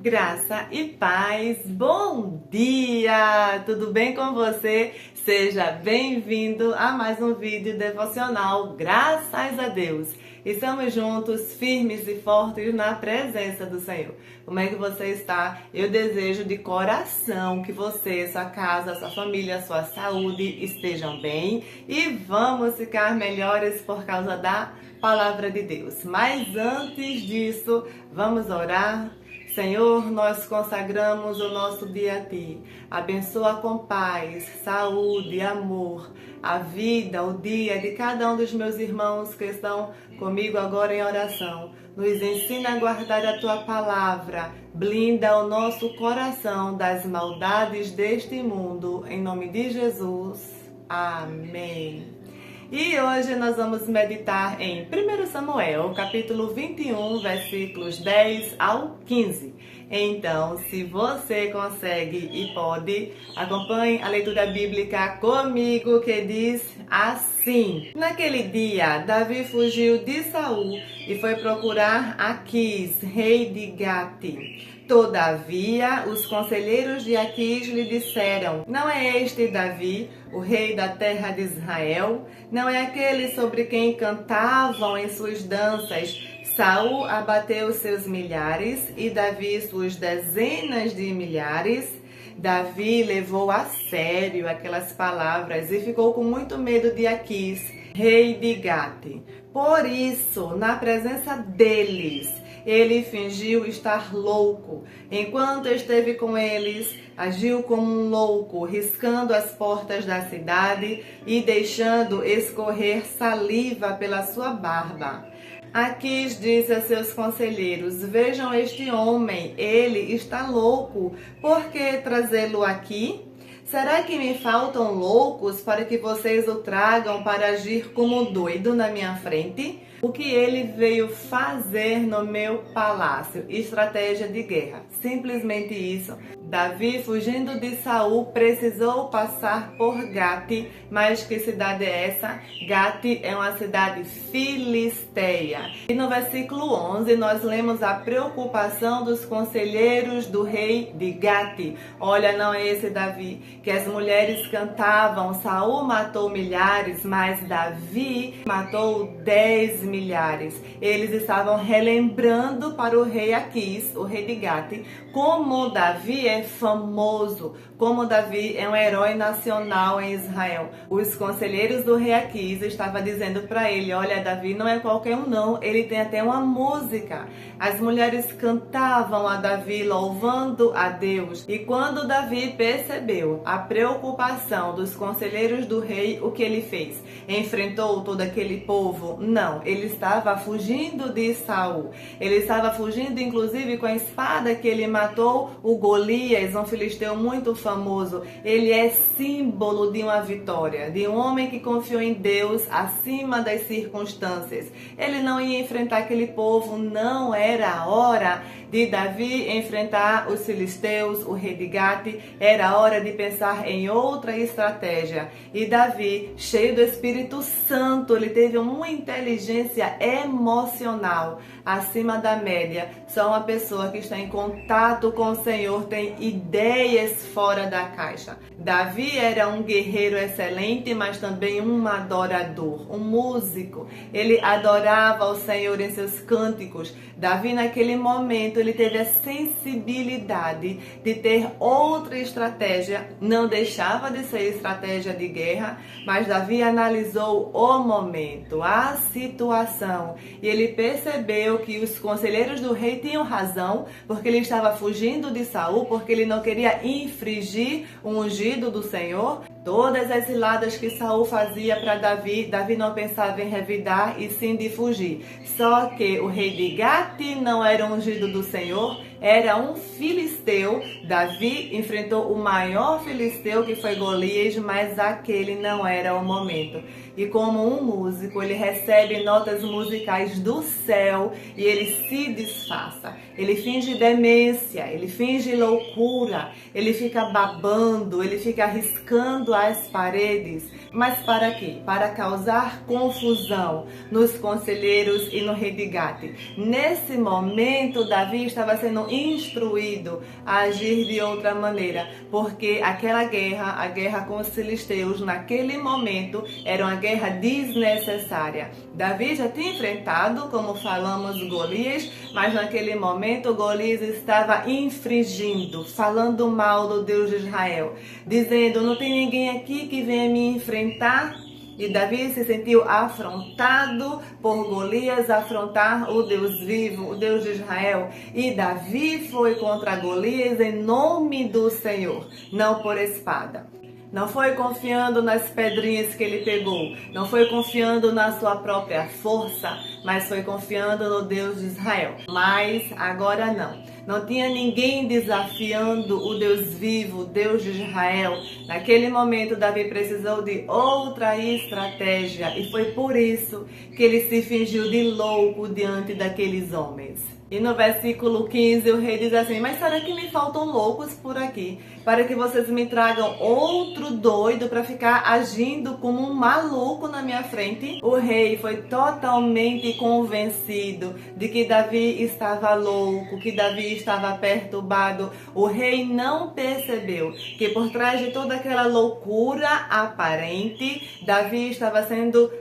Graça e paz, bom dia! Tudo bem com você? Seja bem-vindo a mais um vídeo devocional, graças a Deus! Estamos juntos, firmes e fortes na presença do Senhor. Como é que você está? Eu desejo de coração que você, sua casa, sua família, sua saúde estejam bem e vamos ficar melhores por causa da Palavra de Deus. Mas antes disso, vamos orar. Senhor, nós consagramos o nosso dia a Ti. Abençoa com paz, saúde, amor, a vida, o dia de cada um dos meus irmãos que estão comigo agora em oração. Nos ensina a guardar a Tua palavra. Blinda o nosso coração das maldades deste mundo. Em nome de Jesus. Amém. E hoje nós vamos meditar em 1 Samuel, capítulo 21, versículos 10 ao 15. Então, se você consegue e pode, acompanhe a leitura bíblica comigo, que diz assim: Naquele dia, Davi fugiu de Saul e foi procurar Aquis, rei de Gate. Todavia, os conselheiros de Aquis lhe disseram: Não é este Davi, o rei da terra de Israel? Não é aquele sobre quem cantavam em suas danças? Saul abateu seus milhares e Davi suas dezenas de milhares. Davi levou a sério aquelas palavras e ficou com muito medo de Aquis, rei de Gate. Por isso, na presença deles, ele fingiu estar louco. Enquanto esteve com eles, agiu como um louco, riscando as portas da cidade e deixando escorrer saliva pela sua barba. Aquis disse a seus conselheiros: Vejam este homem, ele está louco. Por que trazê-lo aqui? Será que me faltam loucos para que vocês o tragam para agir como doido na minha frente? O que ele veio fazer no meu palácio? Estratégia de guerra. Simplesmente isso. Davi, fugindo de Saul, precisou passar por Gate. Mas que cidade é essa? Gate é uma cidade filisteia. E no versículo 11 nós lemos a preocupação dos conselheiros do rei de Gate. Olha, não é esse Davi que as mulheres cantavam: Saul matou milhares, mas Davi matou 10 milhares. Eles estavam relembrando para o rei Aquis, o rei de Gate, como Davi é famoso, como Davi é um herói nacional em Israel. Os conselheiros do rei Aquis estavam dizendo para ele: olha, Davi não é qualquer um não, ele tem até uma música. As mulheres cantavam a Davi louvando a Deus. E quando Davi percebeu a preocupação dos conselheiros do rei, o que ele fez? Enfrentou todo aquele povo? Não, ele estava fugindo de Saul. Ele estava fugindo inclusive com a espada que ele matou o Golias, um filisteu muito famoso. Ele é símbolo de uma vitória, de um homem que confiou em Deus acima das circunstâncias. Ele não ia enfrentar aquele povo, não era a hora de Davi enfrentar os filisteus, o rei de Gate. Era a hora de pensar em outra estratégia. E Davi, cheio do Espírito Santo, ele teve uma inteligência emocional acima da média. Só uma pessoa que está em contato com o Senhor tem ideias fora da caixa. Davi era um guerreiro excelente, mas também um adorador, um músico. Ele adorava o Senhor em seus cânticos. Davi, naquele momento, ele teve a sensibilidade de ter outra estratégia. Não deixava de ser estratégia de guerra, mas Davi analisou o momento, a situação, e ele percebeu que os conselheiros do rei tinham razão, porque ele estava fugindo de Saul, porque ele não queria infringir o ungido do Senhor. Todas as ciladas que Saul fazia para Davi, Davi não pensava em revidar e sim de fugir. Só que o rei de Gate não era ungido do Senhor, era um filisteu. Davi enfrentou o maior filisteu, que foi Golias, mas aquele não era o momento. E como um músico, ele recebe notas musicais do céu e ele se disfarça. Ele finge demência, ele finge loucura, ele fica babando, ele fica riscando as paredes. Mas para quê? Para causar confusão nos conselheiros e no rei de Gate. Nesse momento, Davi estava sendo instruído a agir de outra maneira, porque aquela guerra, a guerra com os filisteus, naquele momento, era uma guerra desnecessária. Davi já tinha enfrentado, como falamos, Golias, mas naquele momento Golias estava infringindo, falando mal do Deus de Israel, dizendo: não tem ninguém aqui que venha me enfrentar. E Davi se sentiu afrontado por Golias, afrontar o Deus vivo, o Deus de Israel. E Davi foi contra Golias em nome do Senhor, não por espada. Não foi confiando nas pedrinhas que ele pegou, não foi confiando na sua própria força, mas foi confiando no Deus de Israel. Mas agora não. Não tinha ninguém desafiando o Deus vivo, o Deus de Israel. Naquele momento, Davi precisou de outra estratégia. E foi por isso que ele se fingiu de louco diante daqueles homens. E no versículo 15 o rei diz assim: mas será que me faltam loucos por aqui? Para que vocês me tragam outro doido para ficar agindo como um maluco na minha frente? O rei foi totalmente convencido de que Davi estava louco, que Davi estava perturbado. O rei não percebeu que por trás de toda aquela loucura aparente, Davi estava sendo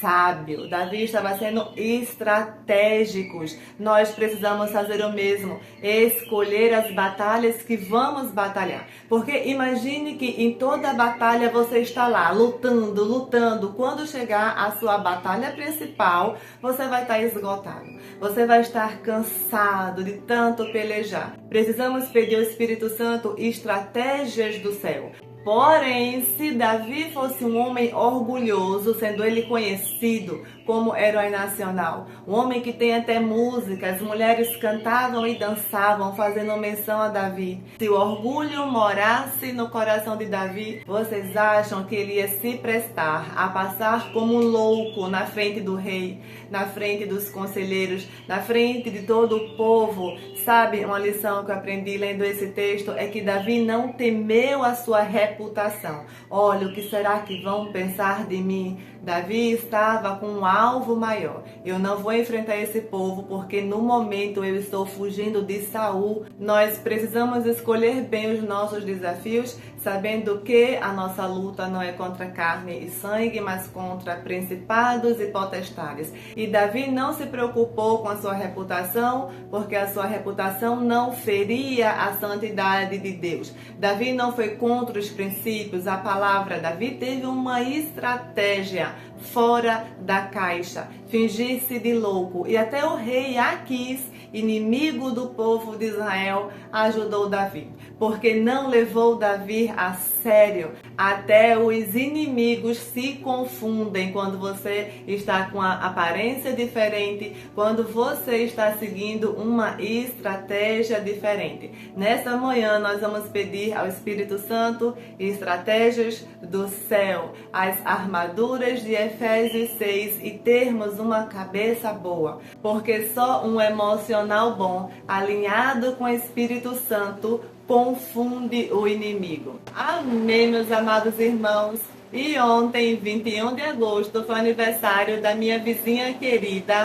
sábio, Davi estava sendo estratégico. Nós precisamos fazer o mesmo, escolher as batalhas que vamos batalhar. Porque imagine que em toda batalha você está lá, lutando. Quando chegar a sua batalha principal, você vai estar esgotado. Você vai estar cansado de tanto pelejar. Precisamos pedir ao Espírito Santo estratégias do céu. Porém, se Davi fosse um homem orgulhoso, sendo ele conhecido como herói nacional, um homem que tem até música, as mulheres cantavam e dançavam fazendo menção a Davi. Se o orgulho morasse no coração de Davi, vocês acham que ele ia se prestar a passar como um louco na frente do rei, na frente dos conselheiros, na frente de todo o povo? Sabe, uma lição que eu aprendi lendo esse texto é que Davi não temeu a sua reputação. Olha, o que será que vão pensar de mim? Davi estava com um alvo maior. Eu não vou enfrentar esse povo porque no momento eu estou fugindo de Saul. Nós precisamos escolher bem os nossos desafios, sabendo que a nossa luta não é contra carne e sangue, mas contra principados e potestades. E Davi não se preocupou com a sua reputação, porque a sua reputação não feria a santidade de Deus. Davi não foi contra os princípios, a palavra. Davi teve uma estratégia fora da caixa, fingir-se de louco. E até o rei Aquis, inimigo do povo de Israel, ajudou Davi, porque não levou Davi a sério. Até os inimigos se confundem quando você está com a aparência diferente, quando você está seguindo uma estratégia diferente. Nessa manhã nós vamos pedir ao Espírito Santo estratégias do céu, as armaduras de Efésios 6 e termos uma cabeça boa, porque só um emocional bom, alinhado com o Espírito Santo, confunde o inimigo. Amém, meus amados irmãos. E ontem, 21 de agosto, foi aniversário da minha vizinha querida.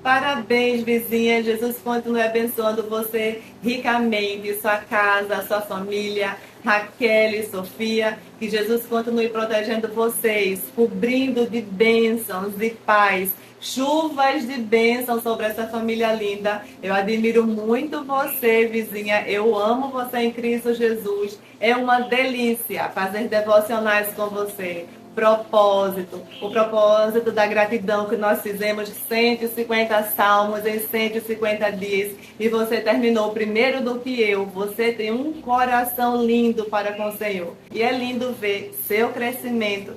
Parabéns, vizinha. Jesus continue abençoando você ricamente, sua casa, sua família, Raquel e Sofia. Que Jesus continue protegendo vocês, cobrindo de bênçãos, de paz, chuvas de bênçãos sobre essa família linda. Eu admiro muito você, vizinha. Eu amo você em Cristo Jesus. É uma delícia fazer devocionais com você. O propósito da gratidão que nós fizemos 150 salmos em 150 dias e você terminou primeiro do que eu. Você tem um coração lindo para com o Senhor e é lindo ver seu crescimento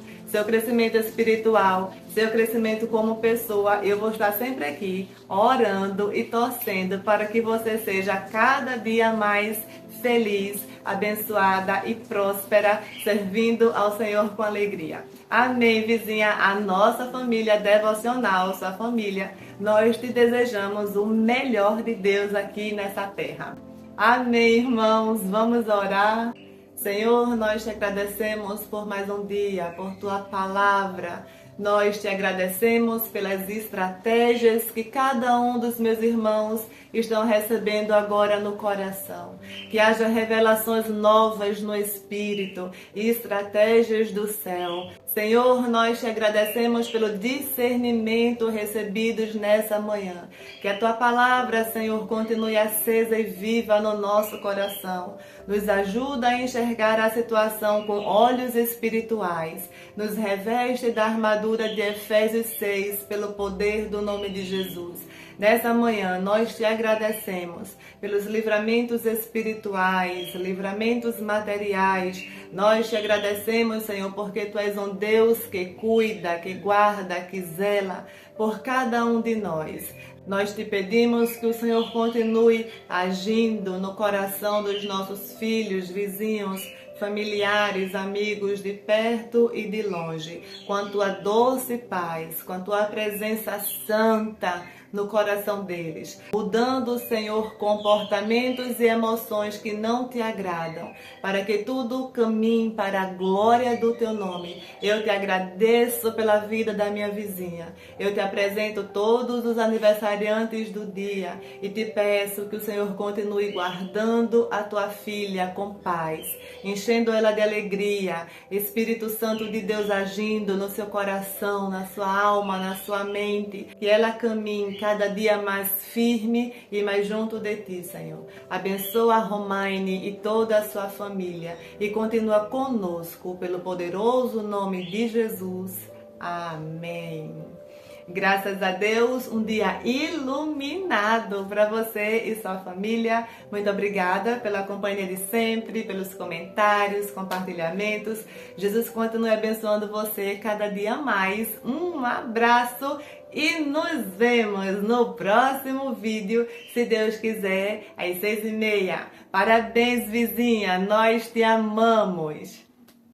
espiritual, seu crescimento como pessoa. Eu vou estar sempre aqui orando e torcendo para que você seja cada dia mais feliz, abençoada e próspera, servindo ao Senhor com alegria. Amém, vizinha, a nossa família devocional, sua família, nós te desejamos o melhor de Deus aqui nessa terra. Amém, irmãos, vamos orar. Senhor, nós te agradecemos por mais um dia, por tua palavra. Nós te agradecemos pelas estratégias que cada um dos meus irmãos estão recebendo agora no coração. Que haja revelações novas no Espírito e estratégias do céu. Senhor, nós te agradecemos pelo discernimento recebidos nessa manhã. Que a tua palavra, Senhor, continue acesa e viva no nosso coração. Nos ajuda a enxergar a situação com olhos espirituais. Nos reveste da armadura de Efésios 6 pelo poder do nome de Jesus. Nessa manhã, nós te agradecemos pelos livramentos espirituais, livramentos materiais. Nós te agradecemos, Senhor, porque Tu és um Deus que cuida, que guarda, que zela por cada um de nós. Nós te pedimos que o Senhor continue agindo no coração dos nossos filhos, vizinhos, familiares, amigos de perto e de longe, com a tua doce paz, com a tua presença santa no coração deles, mudando, Senhor, comportamentos e emoções que não te agradam, para que tudo caminhe para a glória do teu nome. Eu te agradeço pela vida da minha vizinha. Eu te apresento todos os aniversariantes do dia e te peço que o Senhor continue guardando a tua filha com paz, enchendo ela de alegria, Espírito Santo de Deus agindo no seu coração, na sua alma, na sua mente, que ela caminhe cada dia mais firme e mais junto de ti, Senhor. Abençoa a Romaine e toda a sua família e continua conosco pelo poderoso nome de Jesus. Amém. Graças a Deus, um dia iluminado para você e sua família. Muito obrigada pela companhia de sempre, pelos comentários, compartilhamentos. Jesus continue abençoando você cada dia mais. Um abraço e nos vemos no próximo vídeo, se Deus quiser, às 6h30. Parabéns, vizinha, nós te amamos!